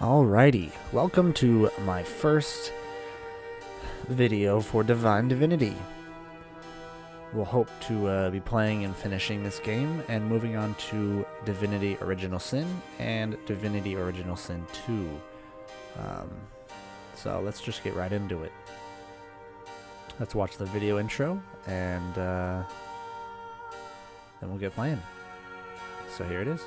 Alrighty, welcome to my first video for Divine Divinity. We'll hope to be playing and finishing this game and moving on to Divinity Original Sin and Divinity Original Sin 2. So let's just get right into it. Let's watch the video intro and then we'll get playing. So here it is.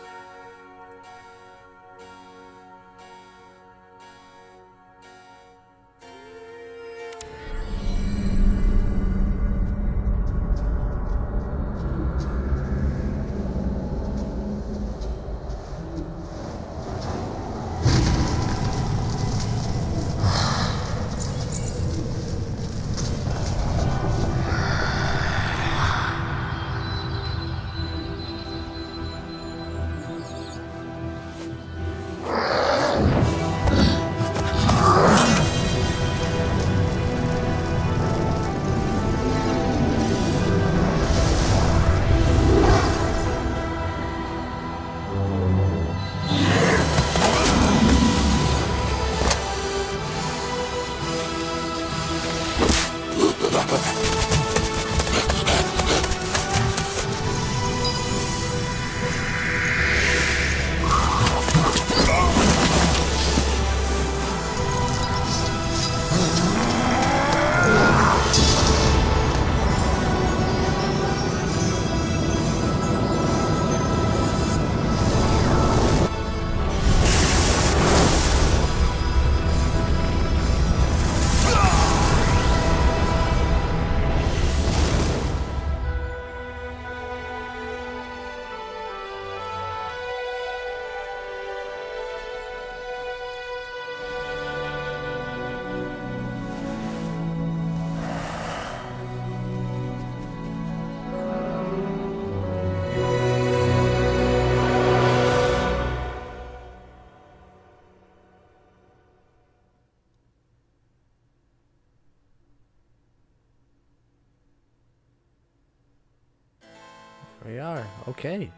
We are. Okay.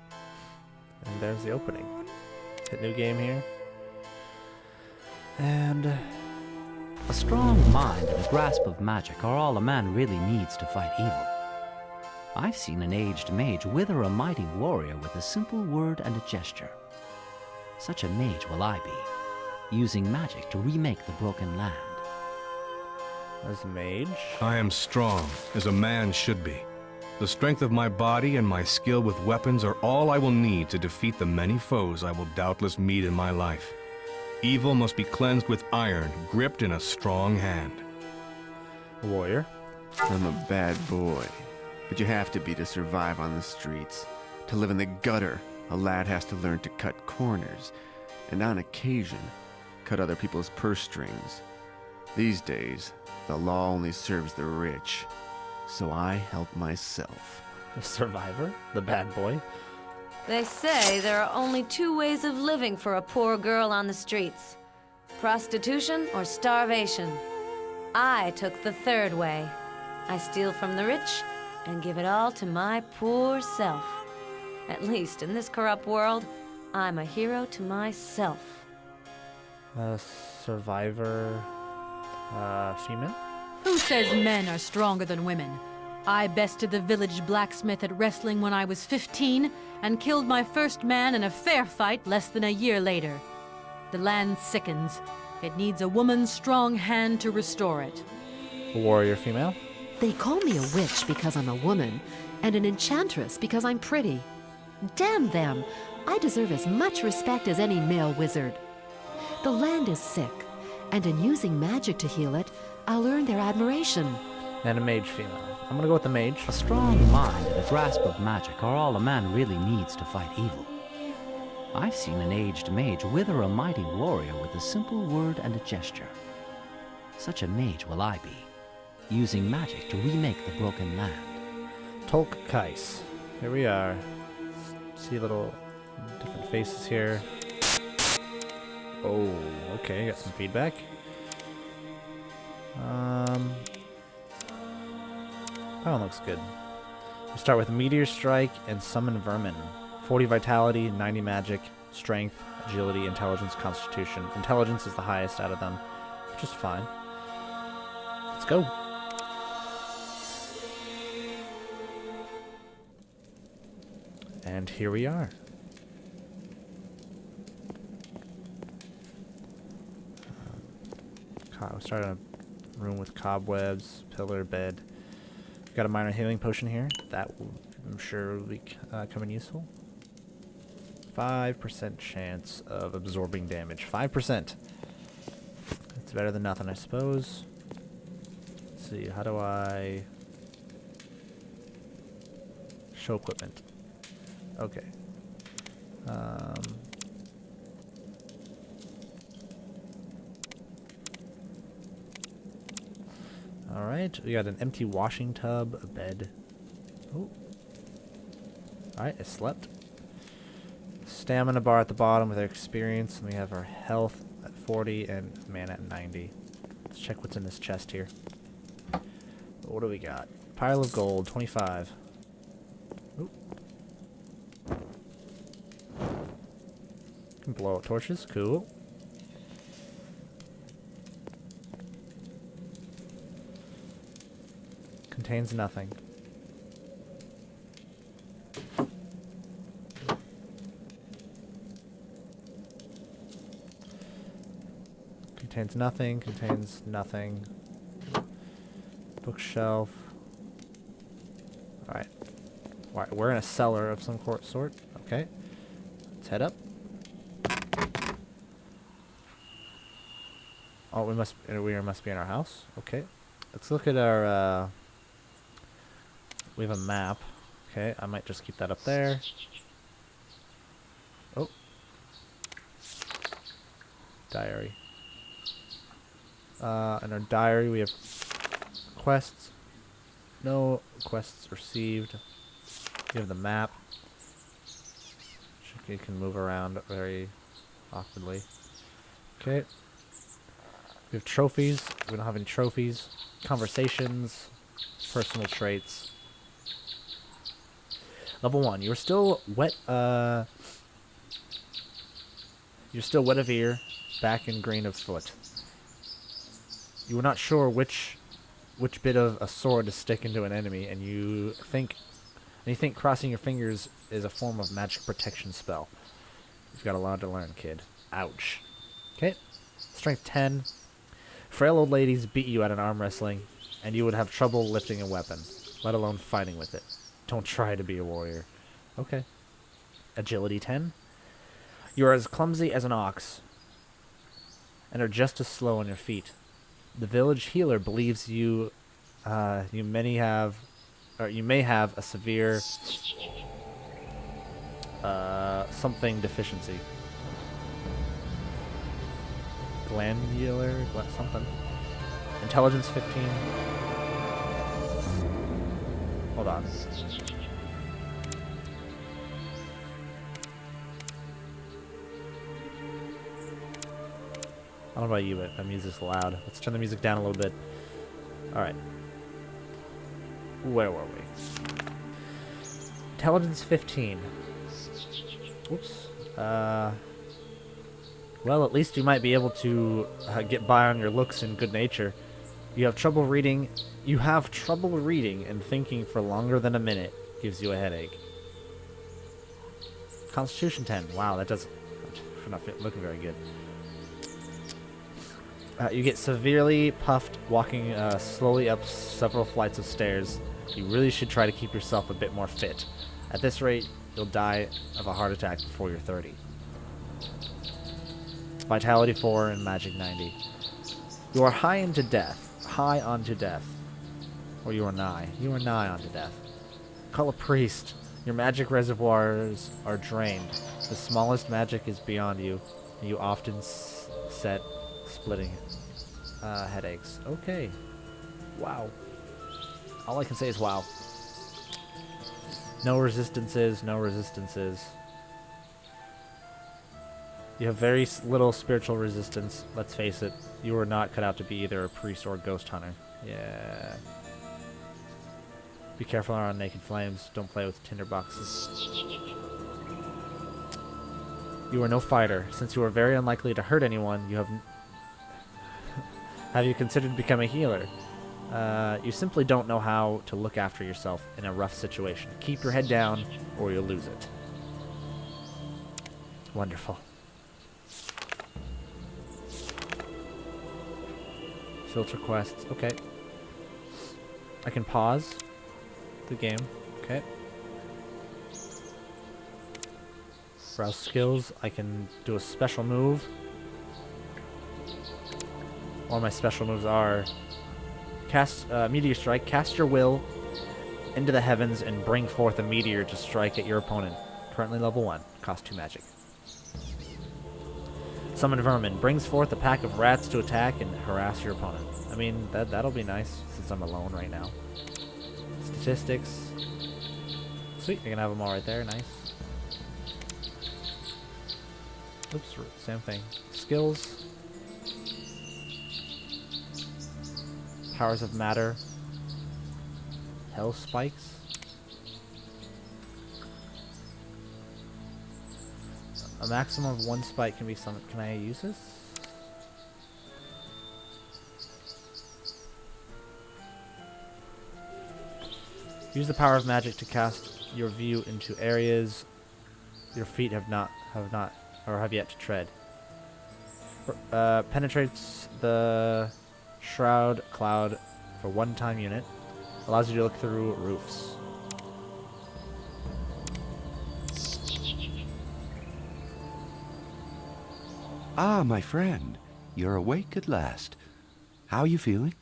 And there's the opening. Hit new game here. And A strong mind and a grasp of magic are all a man really needs to fight evil. I've seen an aged mage wither a mighty warrior with a simple word and a gesture. Such a mage will I be, using magic to remake the broken land. as a mage. I am strong, as a man should be. The strength of my body and my skill with weapons are all I will need to defeat the many foes I will doubtless meet in my life. Evil must be cleansed with iron, gripped in a strong hand. A warrior. I'm a bad boy, but you have to be to survive on the streets. To live in the gutter, a lad has to learn to cut corners, and on occasion, cut other people's purse strings. These days, the law only serves the rich, so I help myself. A survivor. The bad boy. They say there are only two ways of living for a poor girl on the streets: prostitution or starvation. I took the third way. I steal from the rich and give it all to my poor self. At least in this corrupt world, I'm a hero to myself. Survivor. Female. Who says men are stronger than women? I bested the village blacksmith at wrestling when I was 15 and killed my first man in a fair fight less than a year later. The land sickens. It needs a woman's strong hand to restore it. A warrior female. They call me a witch because I'm a woman, and an enchantress because I'm pretty. Damn them! I deserve as much respect as any male wizard. The land is sick, and in using magic to heal it, I'll earn their admiration. And a mage female. I'm gonna go with the mage. A strong mind and a grasp of magic are all a man really needs to fight evil. I've seen an aged mage wither a mighty warrior with a simple word and a gesture. Such a mage will I be, using magic to remake the broken land. Tolk Kais. Here we are. See little different faces here. Oh, okay, got some feedback. That one looks good. We start with Meteor Strike and Summon Vermin 40 vitality, 90 magic, strength, agility, intelligence, constitution. Intelligence is the highest out of them, which is fine. Let's go. And here we are. We started in a room with cobwebs, pillar, bed. Got a minor healing potion here. That will, I'm sure, will be coming useful. 5% chance of absorbing damage. 5%. It's better than nothing, I suppose. Let's see, how do I show equipment? Okay. Alright, we got an empty washing tub, a bed. Oh. Alright, I slept. Stamina bar at the bottom with our experience, and we have our health at 40 and mana at 90. Let's check what's in this chest here. What do we got? Pile of gold, 25. Ooh. Can blow out torches, cool. Contains nothing. Contains nothing, contains nothing. Bookshelf. Alright. We're in a cellar of some sort. Okay. Let's head up. Oh, we must be in our house. Okay. Let's look at our we have a map. Okay, I might just keep that up there. Oh. Diary. In our diary we have quests. No quests received. We have the map. You can move around very awkwardly. Okay. We have trophies. We don't have any trophies. Conversations. Personal traits. Level 1. You're still wet. You're still wet of ear, back and green of foot. You were not sure which bit of a sword to stick into an enemy, and you think crossing your fingers is a form of magic protection spell. You've got a lot to learn, kid. Ouch. Okay. Strength 10. Frail old ladies beat you at an arm wrestling, and you would have trouble lifting a weapon, let alone fighting with it. Don't try to be a warrior. Okay. Agility 10. You are as clumsy as an ox, and are just as slow on your feet. The village healer believes you may have a severe something deficiency. Glandular something. Intelligence 15. Hold on. I don't know about you, but that music's loud. Let's turn the music down a little bit. Alright. Where were we? Intelligence 15. Oops. Well, at least you might be able to get by on your looks and good nature. You have trouble reading and thinking for longer than a minute. Gives you a headache. Constitution 10. Wow, that doesn't... We're not looking very good. You get severely puffed walking slowly up several flights of stairs. You really should try to keep yourself a bit more fit. At this rate, you'll die of a heart attack before you're 30. Vitality 4 and Magic 90. You are high onto death. Or you are nigh. You are nigh onto death. Call a priest. Your magic reservoirs are drained. The smallest magic is beyond you. And you often set splitting headaches. Okay. Wow. All I can say is wow. No resistances, no resistances. You have very little spiritual resistance, let's face it. You are not cut out to be either a priest or a ghost hunter. Yeah. Be careful around naked flames. Don't play with tinder boxes. You are no fighter. Since you are very unlikely to hurt anyone, you have... Have you considered becoming a healer? You simply don't know how to look after yourself in a rough situation. Keep your head down, or you'll lose it. Wonderful. Filter quests. Okay. I can pause the game. Okay. Browse skills. I can do a special move. All my special moves are cast meteor strike, cast your will into the heavens and bring forth a meteor to strike at your opponent. Currently level 1. Cost 2 magic. Summon vermin. Brings forth a pack of rats to attack and harass your opponent. I mean, that'll be nice since I'm alone right now. Statistics. Sweet, you're gonna have them all right there. Nice. Oops, same thing. Skills. Powers of matter. Hell spikes. A maximum of 1 spike can be summoned. Can I use this? Use the power of magic to cast your view into areas your feet have yet to tread. Penetrates the shroud cloud for 1-time unit. Allows you to look through roofs. Ah, my friend. You're awake at last. How are you feeling?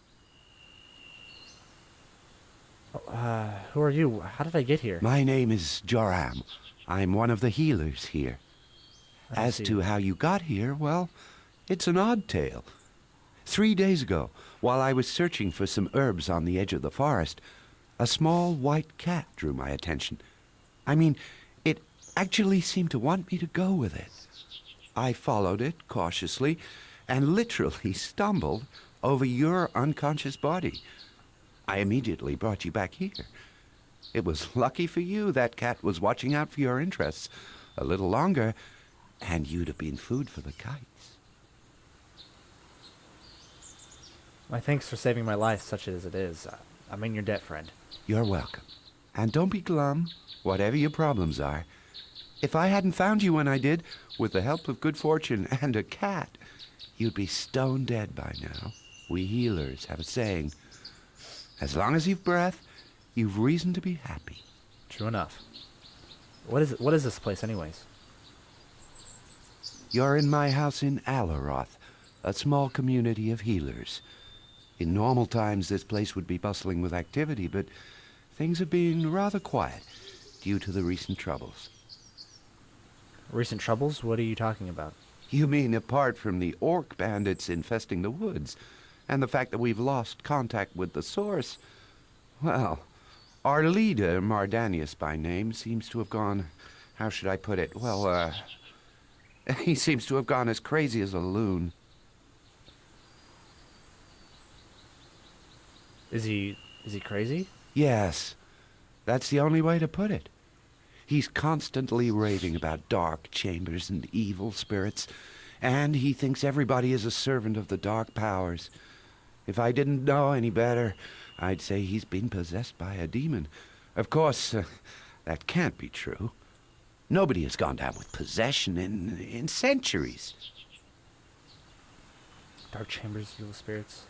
Who are you? How did I get here? My name is Joram. I'm one of the healers here. As see. to how you got here, well, it's an odd tale. 3 days ago, while I was searching for some herbs on the edge of the forest, a small white cat drew my attention. I mean, it actually seemed to want me to go with it. I followed it cautiously and literally stumbled over your unconscious body. I immediately brought you back here. It was lucky for you that cat was watching out for your interests. A little longer, and you'd have been food for the kites. My thanks for saving my life, such as it is. I'm in your debt, friend. You're welcome. And don't be glum, whatever your problems are. If I hadn't found you when I did, with the help of good fortune and a cat, you'd be stone dead by now. We healers have a saying, as long as you've breath, you've reason to be happy. True enough. What is this place, anyways? You're in my house in Alaroth, a small community of healers. In normal times, this place would be bustling with activity, but things have been rather quiet due to the recent troubles. Recent troubles? What are you talking about? You mean apart from the orc bandits infesting the woods, and the fact that we've lost contact with the source? Well, our leader, Mardanius by name, seems to have gone... How should I put it? Well, he seems to have gone as crazy as a loon. Is he crazy? Yes, that's the only way to put it. He's constantly raving about dark chambers and evil spirits, and he thinks everybody is a servant of the dark powers. If I didn't know any better, I'd say he's been possessed by a demon. Of course, that can't be true. Nobody has gone down with possession in centuries. Dark chambers, evil spirits.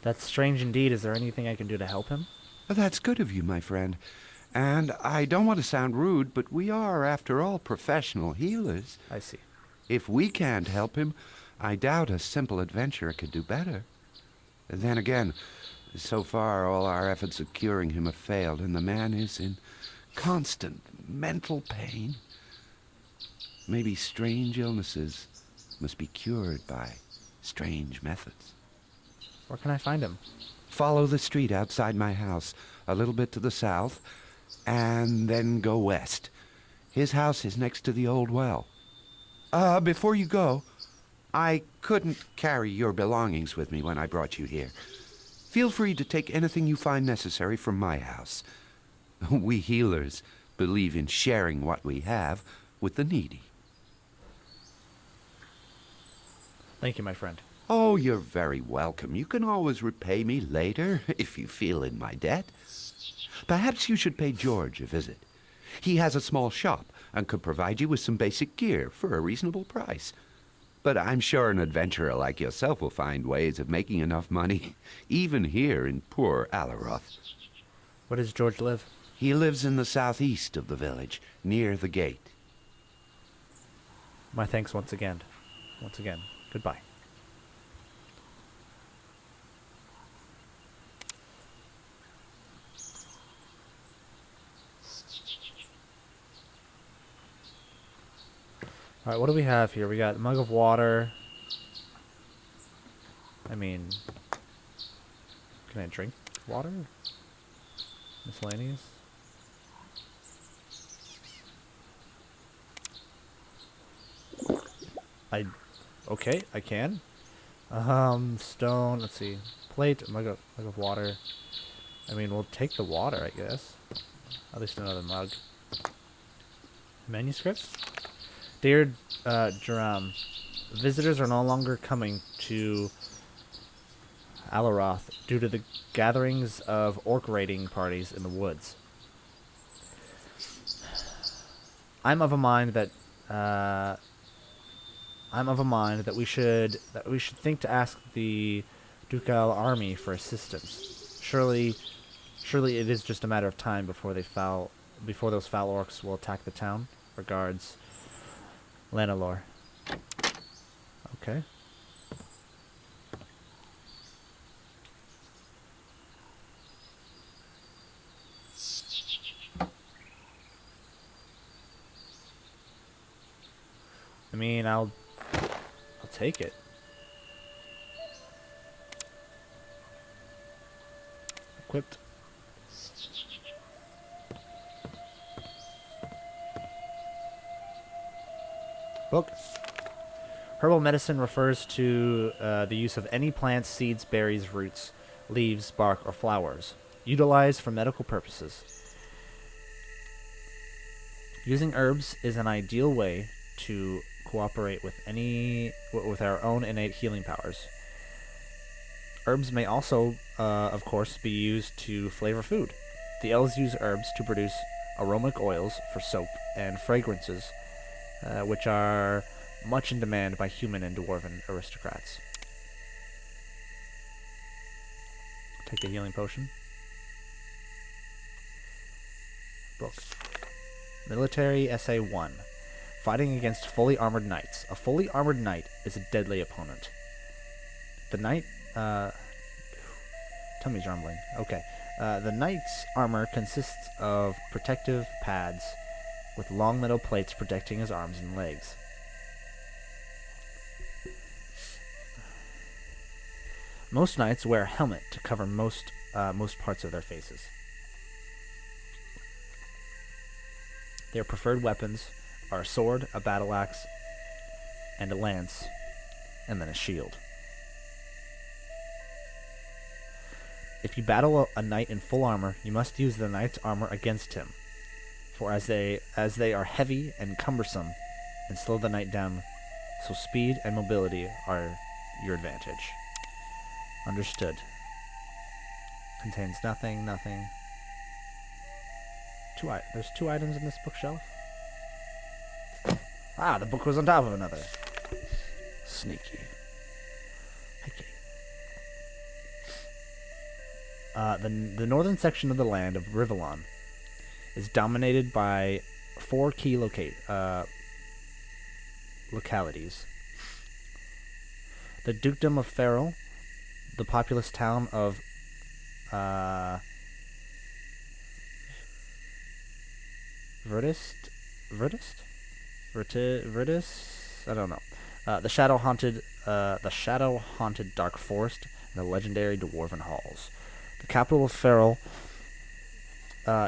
That's strange indeed. Is there anything I can do to help him? That's good of you, my friend. And I don't want to sound rude, but we are, after all, professional healers. I see. If we can't help him, I doubt a simple adventurer could do better. Then again, so far all our efforts of curing him have failed, and the man is in constant mental pain. Maybe strange illnesses must be cured by strange methods. Where can I find him? Follow the street outside my house, a little bit to the south, and then go west. His house is next to the old well. Before you go, I couldn't carry your belongings with me when I brought you here. Feel free to take anything you find necessary from my house. We healers believe in sharing what we have with the needy. Thank you, my friend. Oh, you're very welcome. You can always repay me later if you feel in my debt. Perhaps you should pay George a visit. He has a small shop and could provide you with some basic gear for a reasonable price. But I'm sure an adventurer like yourself will find ways of making enough money, even here in poor Alaroth. Where does George live? He lives in the southeast of the village, near the gate. My thanks once again. Once again. Goodbye. Alright, what do we have here? We got a mug of water. I mean, can I drink water? Miscellaneous? Okay, I can. Stone, let's see. Plate, mug of water. I mean, we'll take the water, I guess. At least another mug. Manuscript? Dear Jerome, visitors are no longer coming to Alaroth due to the gatherings of orc raiding parties in the woods. I'm of a mind that we should think to ask the Ducal army for assistance. Surely it is just a matter of time before those foul orcs will attack the town. Regards, Lanalor. Okay. I mean, I'll take it. Equipped. Book. Herbal medicine refers to the use of any plants, seeds, berries, roots, leaves, bark, or flowers, utilized for medical purposes. Using herbs is an ideal way to cooperate with our own innate healing powers. Herbs may also, of course, be used to flavor food. The elves use herbs to produce aromatic oils for soap and fragrances, which are much in demand by human and dwarven aristocrats. Take the healing potion. Book. Military Essay 1. Fighting against fully armored knights. A fully armored knight is a deadly opponent. The knight... tummy's rumbling. Okay. The knight's armor consists of protective pads with long metal plates protecting his arms and legs. Most knights wear a helmet to cover most parts of their faces. Their preferred weapons are a sword, a battle axe, and a lance, and then a shield. If you battle a knight in full armor, you must use the knight's armor against him, for as they are heavy and cumbersome, and slow the knight down, so speed and mobility are your advantage. Understood. Contains nothing. There's 2 items in this bookshelf. Ah, the book was on top of another. Sneaky. Okay. The northern section of the land of Rivellon is dominated by 4 key localities. The Dukedom of Ferrell, the populous town of Verdist? I don't know. The shadow-haunted dark forest, and the legendary dwarven halls. The capital of Ferrell,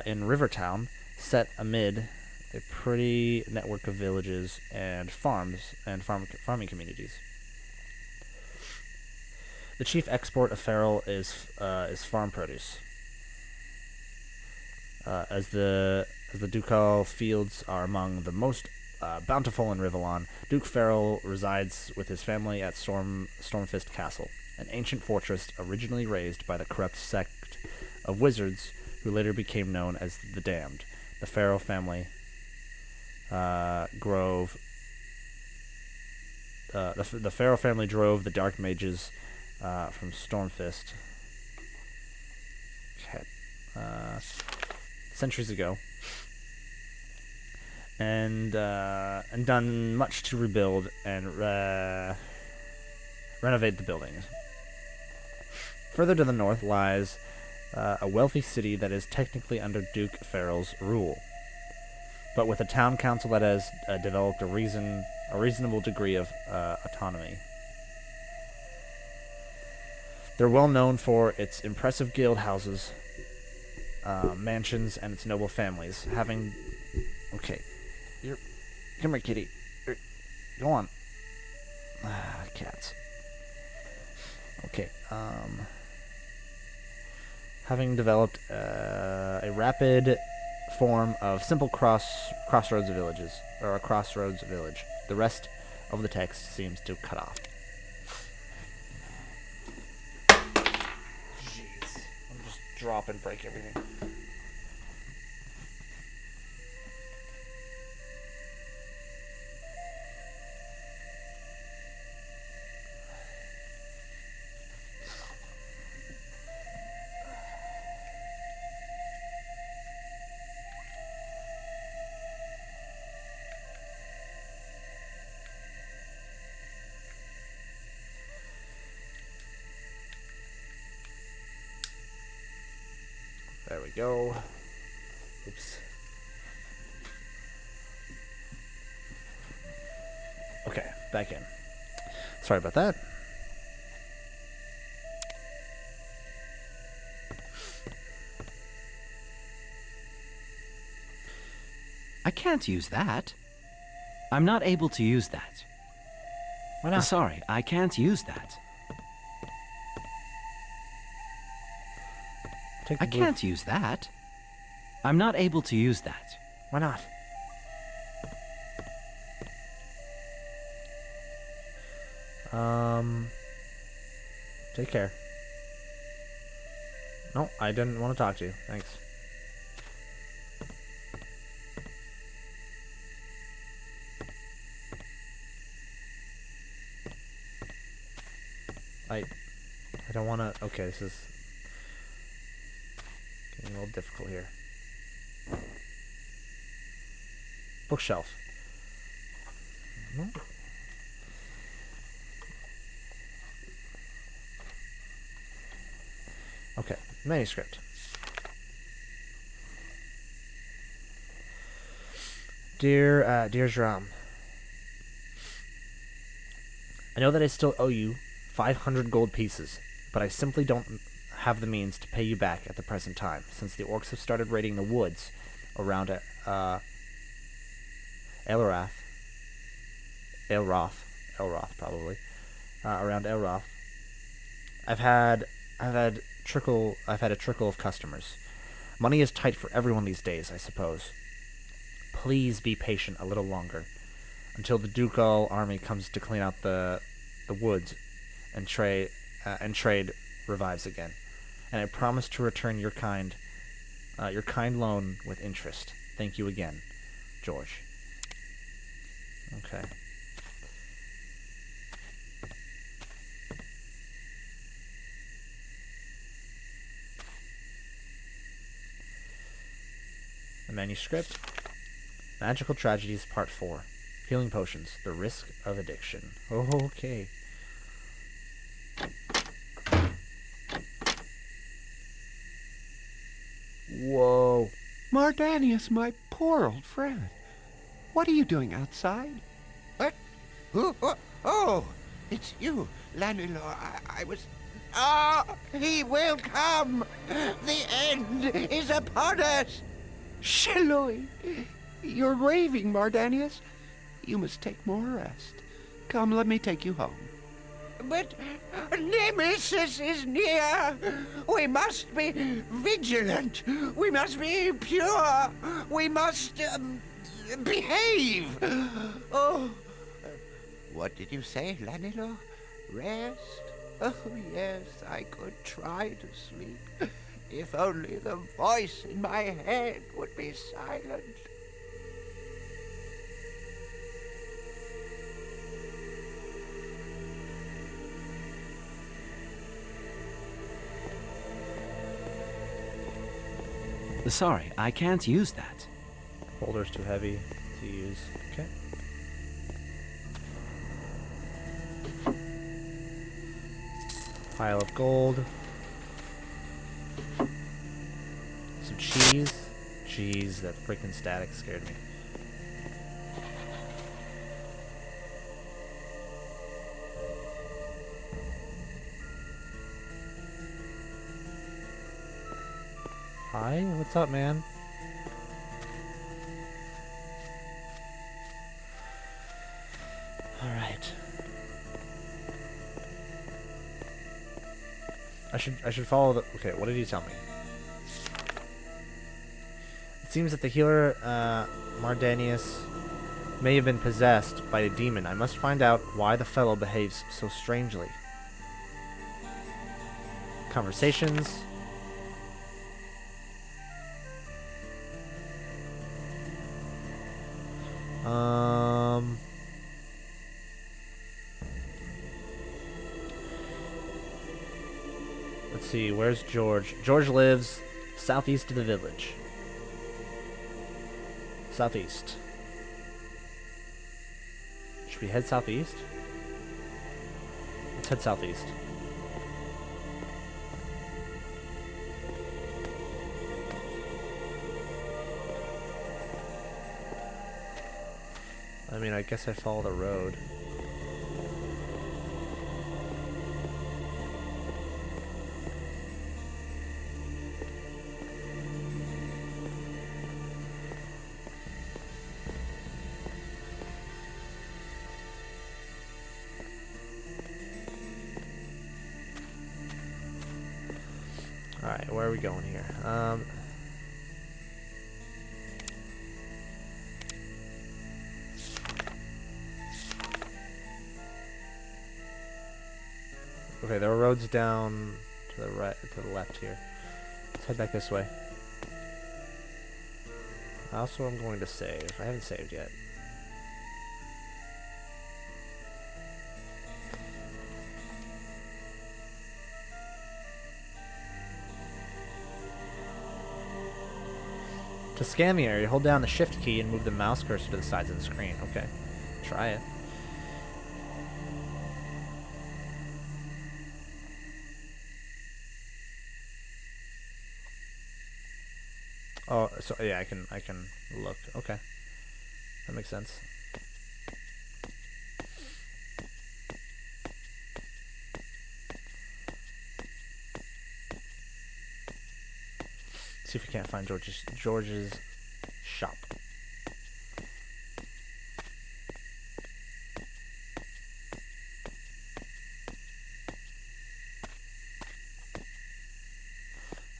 in Rivertown, set amid a pretty network of villages and farms and farming communities. The chief export of Ferrell is farm produce. As the ducal fields are among the most bountiful in Rivellon, Duke Ferrell resides with his family at Stormfist Castle, an ancient fortress originally raised by the corrupt sect of wizards who later became known as the Damned. The Ferrell family the Ferrell family drove the Dark Mages from Stormfist centuries ago, and done much to rebuild and renovate the buildings. Further to the north lies a wealthy city that is technically under Duke Ferrell's rule, but with a town council that has developed a reasonable degree of autonomy. They're well known for its impressive guild houses, mansions, and its noble families, having... Okay. Come here, kitty. Go on. Cats. Okay, having developed a rapid form of simple crossroads villages, or a crossroads village. The rest of the text seems to cut off. Jeez. I'll just drop and break everything. There we go. Oops. Okay, back in. Sorry about that. I can't use that. I'm not able to use that. Why not? Sorry, I can't use that. I can't use that. I'm not able to use that. Why not? Take care. No, I didn't want to talk to you. Thanks. I don't want to... Okay, this is getting a little difficult here. Bookshelf. No. Okay, manuscript. Dear Jram, I know that I still owe you 500 gold pieces, but I simply don't have the means to pay you back at the present time, since the orcs have started raiding the woods around Elroth probably, around Elroth. I've had a trickle of customers. Money is tight for everyone these days, I suppose. Please be patient a little longer, until the ducal army comes to clean out the woods, and trade revives again. And I promise to return your kind loan with interest. Thank you again, George. Okay. The manuscript. Magical Tragedies Part 4. Healing Potions. The Risk of Addiction. Oh, okay. Whoa. Mardanius, my poor old friend. What are you doing outside? What? Who? Oh, it's you, Lanilor. I was... Ah, he will come. The end is upon us. Shiloi! You're raving, Mardanius. You must take more rest. Come, let me take you home. But Nemesis is near. We must be vigilant. We must be pure. We must behave. Oh, what did you say, Lanilo? Rest? Oh, yes, I could try to sleep. If only the voice in my head would be silent. Sorry, I can't use that. Boulder's too heavy to use. Okay. Pile of gold. Some cheese. Jeez, that freaking static scared me. Hi, what's up, man? All right. I should follow the. Okay, what did he tell me? It seems that the healer Mardanius may have been possessed by a demon. I must find out why the fellow behaves so strangely. Conversations. Let's see, where's George? George lives southeast of the village. Southeast. Should we head southeast? Let's head southeast. I mean, I guess I follow the road. Alright, where are we going here? Okay, there are roads down to the right, to the left here. Let's head back this way. Also, I'm going to save. I haven't saved yet. To scan the area, hold down the shift key and move the mouse cursor to the sides of the screen. Okay, try it. Oh, so yeah, I can look. Okay, that makes sense. See if we can't find George's shop.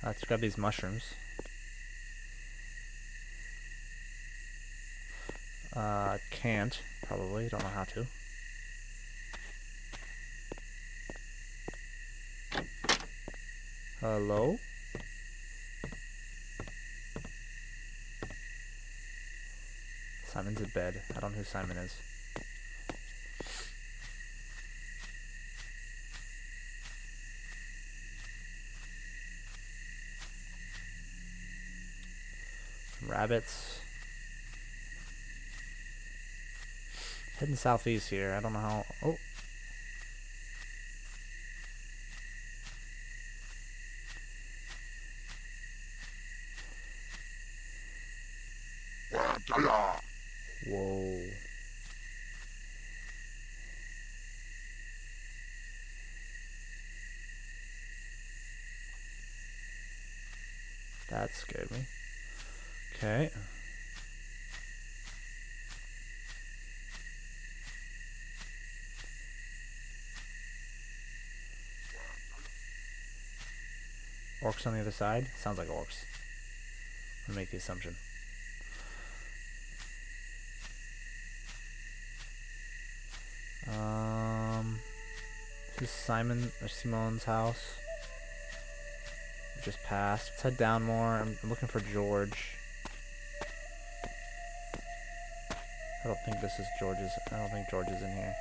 Let's grab these mushrooms. Can't, probably, don't know how to. Hello? Simon's in bed. I don't know who Simon is. Some rabbits. Heading southeast here. I don't know how. Oh. Whoa. That scared me. Okay. Orcs on the other side? Sounds like orcs. I'm gonna make the assumption. This is Simone's house. We just passed. Let's head down more. I'm looking for George. I don't think this is George's. I don't think George is in here.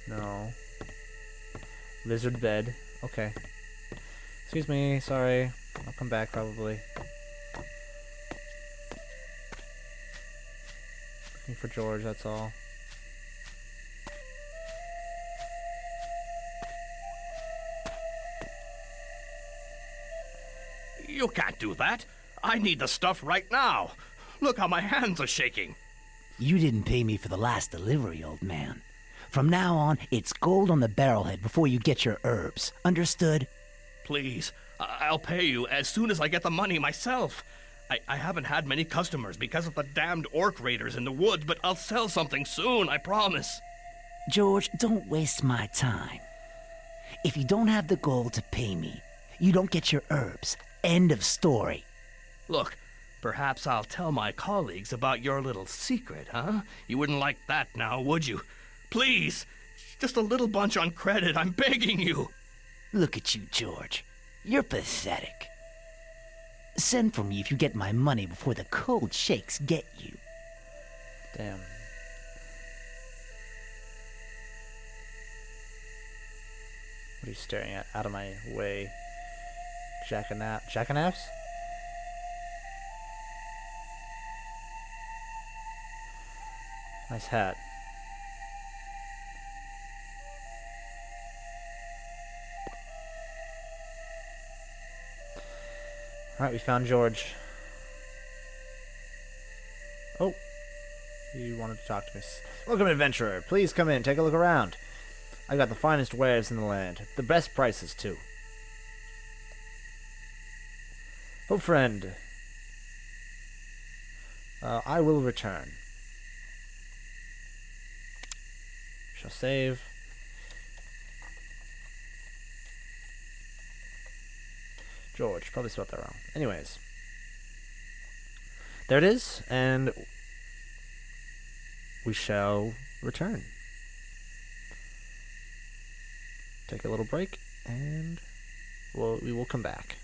No. Lizard bed. Okay. Excuse me, sorry. I'll come back probably. Looking for George, that's all. You can't do that. I need the stuff right now. Look how my hands are shaking. You didn't pay me for the last delivery, old man. From now on, it's gold on the barrelhead before you get your herbs. Understood? Please, I'll pay you as soon as I get the money myself. I haven't had many customers because of the damned orc raiders in the woods, but I'll sell something soon, I promise. George, don't waste my time. If you don't have the gold to pay me, you don't get your herbs. End of story. Look, perhaps I'll tell my colleagues about your little secret, huh? You wouldn't like that now, would you? Please, just a little bunch on credit, I'm begging you. Look at you, George. You're pathetic. Send for me if you get my money before the cold shakes get you. Damn. What are you staring at? Out of my way. Jackanapes? Nice hat. Alright, we found George. Oh. He wanted to talk to me. Welcome, adventurer. Please come in. Take a look around. I got the finest wares in the land. The best prices, too. Oh, friend. I will return. Shall save. George. Probably spelled that wrong. Anyways. There it is, and we shall return. Take a little break, and we will come back.